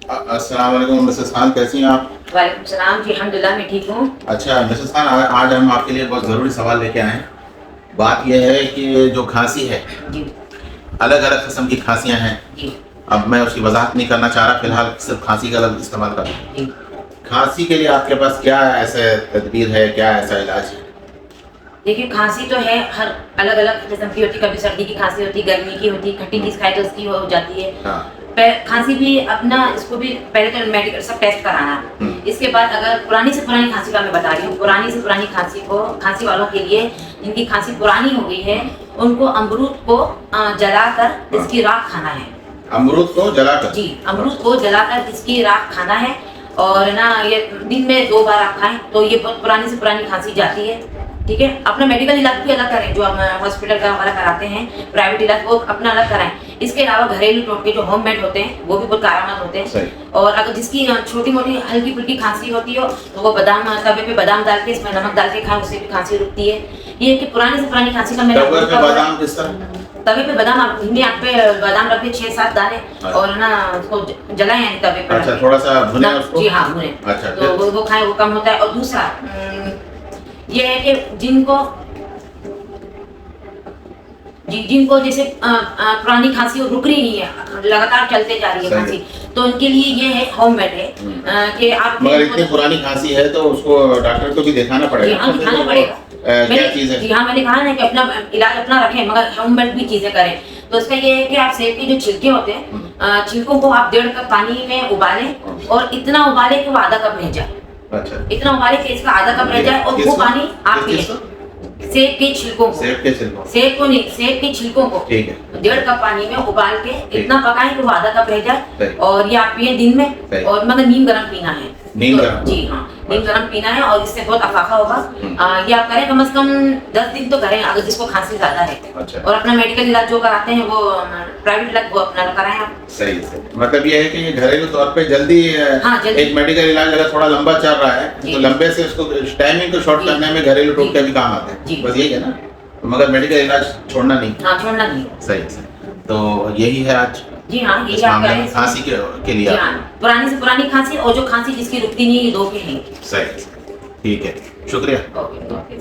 अस्सलाम वालेकुम मिसेस खान, कैसी हैं आप? वालेकुम सलाम जी, अल्हम्दुलिल्लाह मैं ठीक हूँ। अच्छा मिसेस खान, आज हम आपके लिए बहुत ज़रूरी सवाल लेके आए हैं। बात यह है कि जो खांसी है, जी अलग अलग किस्म की खांसियां हैं। जी अब मैं उसकी वजाहत नहीं करना चाह रहा, फिलहाल सिर्फ खांसी का लफ्ज़ इस्तेमाल कर रहा हूं। जी। खांसी के लिए आपके पास क्या ऐसे तदबीर है, क्या ऐसा इलाज है? देखिए, खांसी तो है, हर अलग अलग किस्म की होती है। कभी सर्दी की खांसी होती है, गर्मी की होती है, खट्टी चीज़ खाए तो उसकी हो जाती है। हाँ। खांसी भी अपना, इसको भी पहले तो मेडिकल सब टेस्ट कराना। इसके बाद अगर पुरानी से पुरानी खांसी का मैं बता रही हूँ, पुरानी से पुरानी खांसी को, खांसी वालों के लिए जिनकी खांसी पुरानी हो गई है, उनको अमरूद को जलाकर इसकी राख खाना है। अमरूद को जलाकर? जी, अमरूद को जलाकर इसकी राख खाना है। और ना, ये दिन में 2 बार आप खाएं तो ये बहुत पुरानी से पुरानी खांसी जाती है। ठीक है, अपना मेडिकल इलाज भी अलग करें, जो हम हॉस्पिटल का हमारा कराते हैं, प्राइवेट इलाज वो अपना अलग कराएं। इसके अलावा घरेलू टोटके जो होम मेड होते हैं वो भी बहुत कारगर होते हैं। और अगर जिसकी छोटी मोटी हल्की फुल्की खांसी होती हो तो वो बादाम, तवे पे बादाम डाल के इसमें नमक डाल के खाएं, उससे भी खांसी रुकती है। ये कि पुरानी से पुरानी खांसी का मैंने बादाम किस तरह? तवे पे बादाम, आप धीमी आंच पे बादाम रख के 6-7 दाने और ना उसको जलाएं यानी तवे पे। अच्छा, थोड़ा सा भुने उसको? जी हाँ, भुने। अच्छा, तो वो खाएं, वो कम होता है। और दूसरा ये है कि जिनको जैसे पुरानी खांसी रुक रही नहीं है, लगातार चलते जा रही है खांसी, तो उनके लिए ये है होममेड है कि आप, मगर इतनी पुरानी खांसी है तो उसको डॉक्टर को भी दिखाना पड़ेगा। हाँ, दिखाना पड़ेगा। क्या चीज़ है? जी हाँ, मैंने कहा ना कि अपना इलाज अपना रखें, मगर होममेड भी चीजें करें। तो इसका ये है कि आप सेब के जो छिलके होते हैं, छिलकों को आप 1.5 कप पानी में उबालें और इतना उबाले कि वो आधा कप रह जाए। अच्छा, इतना उबाले कि इसका आधा कप रह जाए और वो पानी आप पिए। सेब के छिलकों को, सेब को नहीं, सेब के छिलकों को ठीक है 1.5 कप पानी में उबाल के इतना पकाएं कि वो आधा कप रह जाए। और ये आप पिए दिन में। और मतलब नीम गरम पीना है। नीम गरम? जी हाँ, नीम गरम पीना है और इससे बहुत अफाफा होगा। ये आप करें कम से कम 10 दिन तो करें, अगर जिसको खांसी ज्यादा है। अच्छा। और अपना मेडिकल इलाज जो कराते हैं वो प्राइवेट इलाज वो अपना कराएं आप। सही है। मतलब ये है कि ये घरेलू तौर पे जल्दी, हाँ, जल्दी। एक मेडिकल इलाज अगर थोड़ा लंबा चल रहा है तो लंबे से उसको टाइमिंग को शॉर्ट करने में घरेलू टोटके भी काम आते हैं। बस यही है ना, मगर मेडिकल इलाज छोड़ना नहीं। हाँ, छोड़ना नहीं। सही। तो यही है आज जी हाँ, इस मामले में खांसी के लिए। पुरानी से पुरानी खांसी और जो खांसी जिसकी रुकती नहीं, ये 2 के हैं। सही, ठीक है, शुक्रिया। ओके।